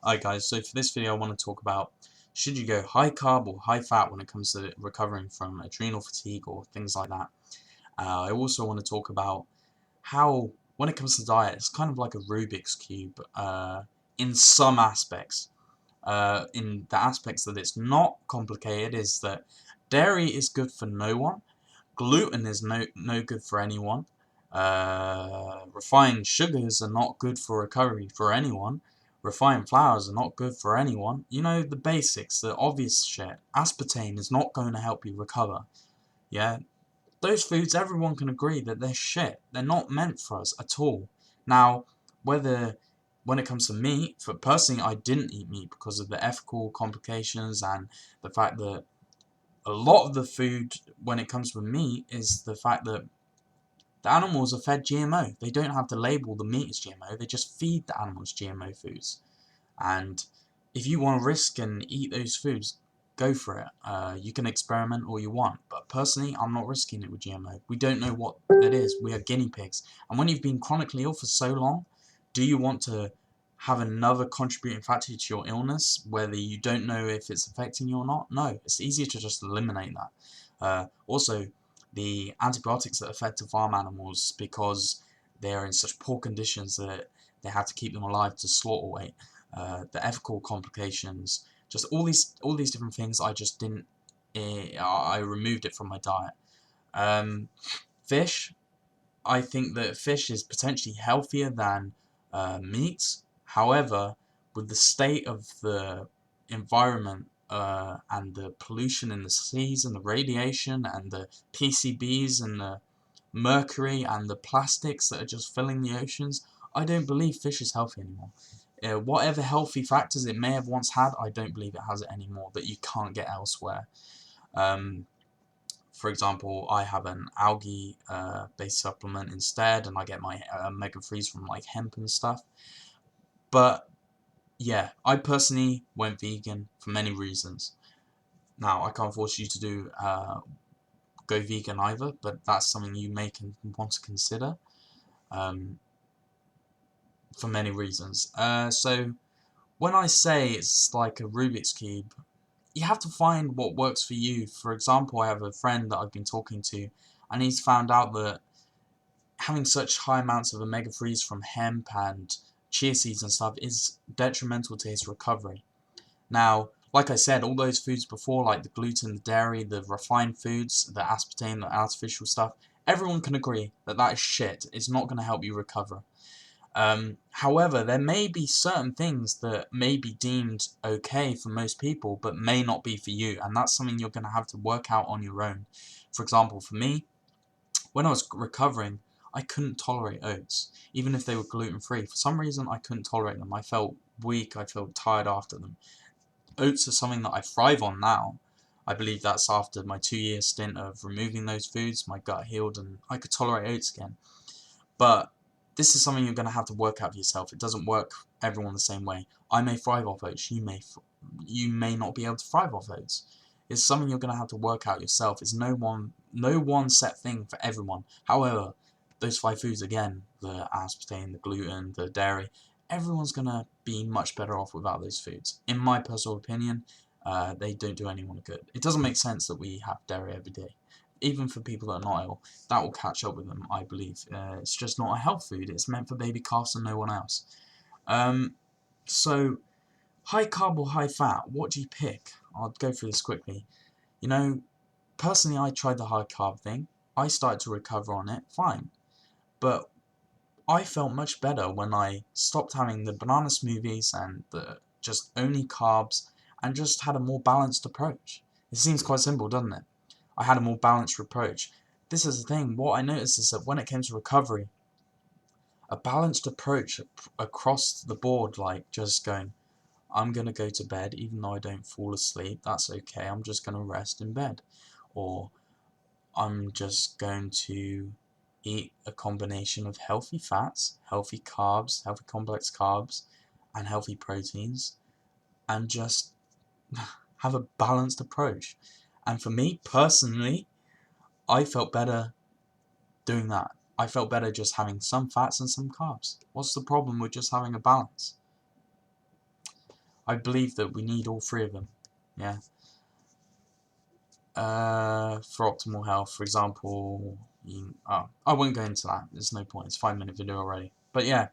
Alright guys, so for this video I want to talk about should you go high carb or high fat when it comes to recovering from adrenal fatigue or things like that. I also want to talk about how when it comes to diet it's kind of like a Rubik's Cube in some aspects. In the aspects that it's not complicated is that dairy is good for no one, gluten is no good for anyone, refined sugars are not good for recovery for anyone. Refined flours are not good for anyone. You know, the basics, the obvious shit. Aspartame is not going to help you recover. Yeah? Those foods, everyone can agree that they're shit. They're not meant for us at all. Now, when it comes to meat, for personally, I didn't eat meat because of the ethical complications and the fact that a lot of the food, when it comes with meat, is the fact that the animals are fed GMO. They don't have to label the meat as GMO, they just feed the animals GMO foods. And if you want to risk and eat those foods, go for it. You can experiment all you want, but personally, I'm not risking it with GMO. We don't know what that is. We are guinea pigs. And when you've been chronically ill for so long, do you want to have another contributing factor to your illness, whether you don't know if it's affecting you or not? No, it's easier to just eliminate that. Also, the antibiotics that affect the farm animals, because they are in such poor conditions that they have to keep them alive to slaughter weight. The ethical complications, just all these different things. I just didn't. I removed it from my diet. Fish. I think that fish is potentially healthier than meat. However, with the state of the environment and the pollution in the seas and the radiation and the PCBs and the mercury and the plastics that are just filling the oceans, I don't believe fish is healthy anymore. Whatever healthy factors it may have once had, I don't believe it has it anymore, that you can't get elsewhere. For example, I have an algae based supplement instead, and I get my omega-3s from like hemp and stuff. But yeah, I personally went vegan for many reasons. Now, I can't force you to go vegan either, but that's something you may want to consider for many reasons. So when I say it's like a Rubik's Cube, you have to find what works for you. For example, I have a friend that I've been talking to, and he's found out that having such high amounts of omega-3s from hemp and chia seeds and stuff is detrimental to his recovery. Now, like I said, all those foods before, like the gluten, the dairy, the refined foods, the aspartame, the artificial stuff, everyone can agree that that is shit. It's not going to help you recover. However, there may be certain things that may be deemed okay for most people, but may not be for you, and that's something you're going to have to work out on your own. For example, for me, when I was recovering, I couldn't tolerate oats, even if they were gluten-free. For some reason, I couldn't tolerate them. I felt weak, I felt tired after them. Oats are something that I thrive on now. I believe that's after my 2-year stint of removing those foods, my gut healed, and I could tolerate oats again. But this is something you're going to have to work out for yourself. It doesn't work everyone the same way. I may thrive off oats. You may not be able to thrive off oats. It's something you're going to have to work out yourself. It's no one set thing for everyone. However, those 5 foods again, the aspartame, the gluten, the dairy, everyone's going to be much better off without those foods. In my personal opinion, they don't do anyone good. It doesn't make sense that we have dairy every day. Even for people that are not ill, that will catch up with them, I believe. It's just not a health food. It's meant for baby calves and no one else. So, high carb or high fat, what do you pick? I'll go through this quickly. You know, personally, I tried the high carb thing. I started to recover on it, fine. But I felt much better when I stopped having the banana smoothies and the just only carbs and just had a more balanced approach. It seems quite simple, doesn't it? I had a more balanced approach. This is the thing, what I noticed is that when it came to recovery, a balanced approach across the board, like just going, I'm going to go to bed even though I don't fall asleep, that's okay, I'm just going to rest in bed. Or I'm just going to eat a combination of healthy fats, healthy carbs, healthy complex carbs, and healthy proteins, and just have a balanced approach. And for me, personally, I felt better doing that. I felt better just having some fats and some carbs. What's the problem with just having a balance? I believe that we need all three of them. Yeah. For optimal health, for example, I won't go into that. There's no point. It's a 5-minute video already. But yeah,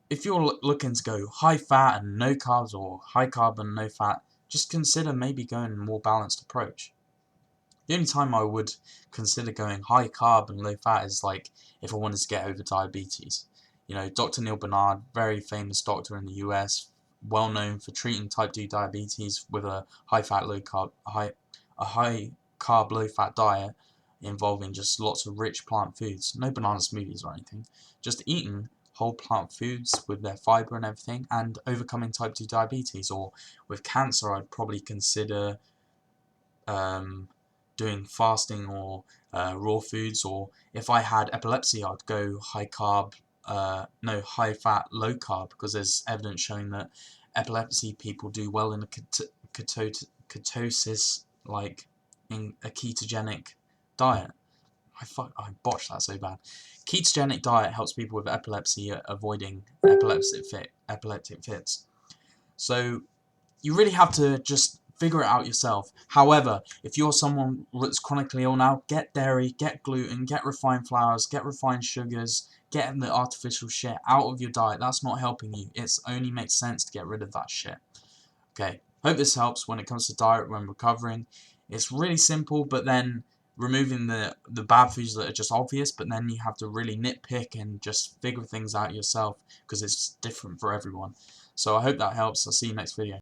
if you're looking to go high fat and no carbs, or high carb and no fat, just consider maybe going a more balanced approach. The only time I would consider going high carb and low fat is like if I wanted to get over diabetes. You know, Dr. Neil Barnard, very famous doctor in the US, well known for treating type 2 diabetes with a high carb low fat diet involving just lots of rich plant foods, no banana smoothies or anything, just eating whole plant foods with their fiber and everything, and overcoming type 2 diabetes. Or with cancer, I'd probably consider doing fasting or raw foods. Or if I had epilepsy, I'd go high carb, no, high fat, low carb, because there's evidence showing that epilepsy people do well in a ketosis, like in a ketogenic diet. I botched that so bad. Ketogenic diet helps people with epilepsy avoiding epileptic fits. So you really have to just figure it out yourself. However, if you're someone that's chronically ill now, get dairy, get gluten, get refined flours, get refined sugars, get the artificial shit out of your diet. That's not helping you. It only makes sense to get rid of that shit. Okay, hope this helps when it comes to diet when recovering. It's really simple, but then removing the bad foods that are just obvious, but then you have to really nitpick and just figure things out yourself because it's different for everyone. So I hope that helps. I'll see you next video.